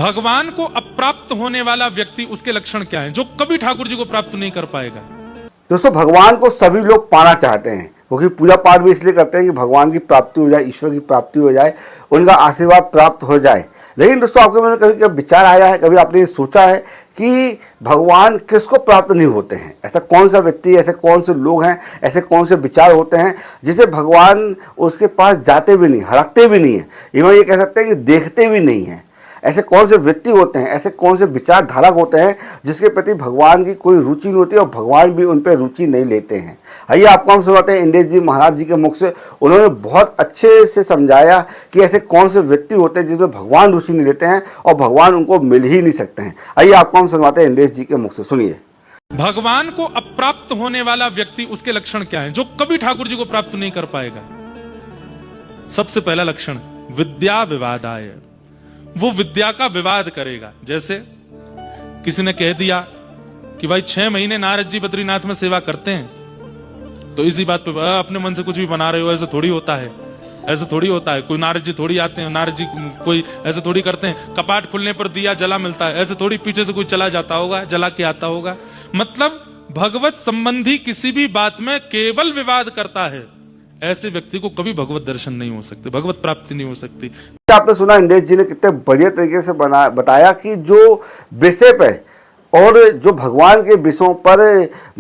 भगवान को अप्राप्त होने वाला व्यक्ति, उसके लक्षण क्या हैं, जो कभी ठाकुर जी को प्राप्त नहीं कर पाएगा? दोस्तों, भगवान को सभी लोग पाना चाहते हैं, क्योंकि पूजा पाठ भी इसलिए करते हैं कि भगवान की प्राप्ति हो जाए, ईश्वर की प्राप्ति हो जाए, उनका आशीर्वाद प्राप्त हो जाए। लेकिन दोस्तों, आपके मन में कभी कभी विचार आया है, कभी आपने सोचा है कि भगवान किसको प्राप्त नहीं होते हैं? ऐसा कौन सा व्यक्ति, ऐसे कौन से लोग हैं, ऐसे कौन से विचार होते हैं जिसे भगवान उसके पास जाते भी नहीं, हड़कते भी नहीं है, इवन ये कह सकते हैं कि देखते भी नहीं हैं? ऐसे कौन से व्यक्ति होते हैं, ऐसे कौन से विचारधारक होते हैं जिसके प्रति भगवान की कोई रुचि नहीं होती और भगवान भी उन पर रुचि नहीं लेते हैं? आइए आपको हम सुनाते हैं इंद्रेश जी महाराज जी के मुख से। उन्होंने बहुत अच्छे से समझाया कि ऐसे कौन से व्यक्ति होते हैं जिसमें भगवान रुचि नहीं लेते हैं और भगवान उनको मिल ही नहीं सकते हैं। आइए आपको हम सुनाते हैं इंद्रेश जी के मुख से, सुनिए। भगवान को अप्राप्त होने वाला व्यक्ति, उसके लक्षण क्या हैं, जो कभी ठाकुर जी को प्राप्त नहीं कर पाएगा? सबसे पहला लक्षण, विद्या विवादाय, वो विद्या का विवाद करेगा। जैसे किसी ने कह दिया कि भाई 6 महीने नारद जी बद्रीनाथ में सेवा करते हैं, तो इसी बात पे अपने मन से कुछ भी बना रहे हो, ऐसे थोड़ी होता है, ऐसे थोड़ी होता है, कोई नारद जी थोड़ी आते हैं, नारद जी कोई ऐसे थोड़ी करते हैं, कपाट खुलने पर दिया जला मिलता है, ऐसे थोड़ी पीछे से कोई चला जाता होगा, जला के आता होगा। मतलब भगवत संबंधी किसी भी बात में केवल विवाद करता है, ऐसे व्यक्ति को कभी भगवत दर्शन नहीं हो सकते, भगवत प्राप्ति नहीं हो सकती। आपने सुना इंद्रेश जी ने कितने बढ़िया तरीके से बताया कि जो विषय पे और जो भगवान के विषयों पर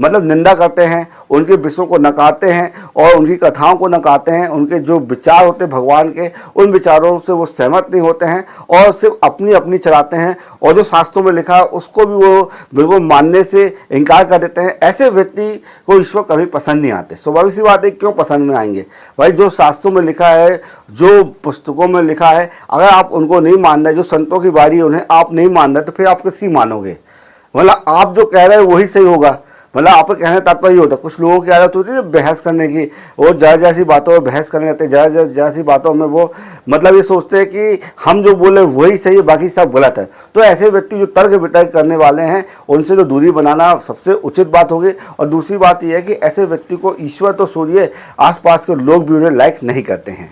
मतलब निंदा करते हैं, उनके विषयों को नकारते हैं और उनकी कथाओं को नकारते हैं, उनके जो विचार होते हैं भगवान के, उन विचारों से वो सहमत नहीं होते हैं और सिर्फ अपनी अपनी चलाते हैं, और जो शास्त्रों में लिखा है उसको भी वो बिल्कुल मानने से इनकार कर देते हैं। ऐसे व्यक्ति को ईश्वर कभी पसंद नहीं आते। स्वाभाविक सी बात है, क्यों पसंद में आएंगे भाई? जो शास्त्रों में लिखा है, जो पुस्तकों में लिखा है, अगर आप उनको नहीं मान रहे, जो संतों की बारी है उन्हें आप नहीं मान रहे, तो फिर आप किसकी मानोगे? मतलब आप जो कह रहे हैं वही सही होगा। मतलब आपका कहने का तात्पर्य होता है, कुछ लोगों की आदत होती है बहस करने की, वो जरा सी बातों में बहस करने लगते हैं, जरा सी बातों में वो मतलब ये सोचते हैं कि हम जो बोले वही सही है, बाकी सब गलत है। तो ऐसे व्यक्ति जो तर्क वितर्क करने वाले हैं, उनसे तो दूरी बनाना सबसे उचित बात होगी। और दूसरी बात यह है कि ऐसे व्यक्ति को ईश्वर तो छोड़िए, आसपास के लोग भी उन्हें लाइक नहीं करते हैं।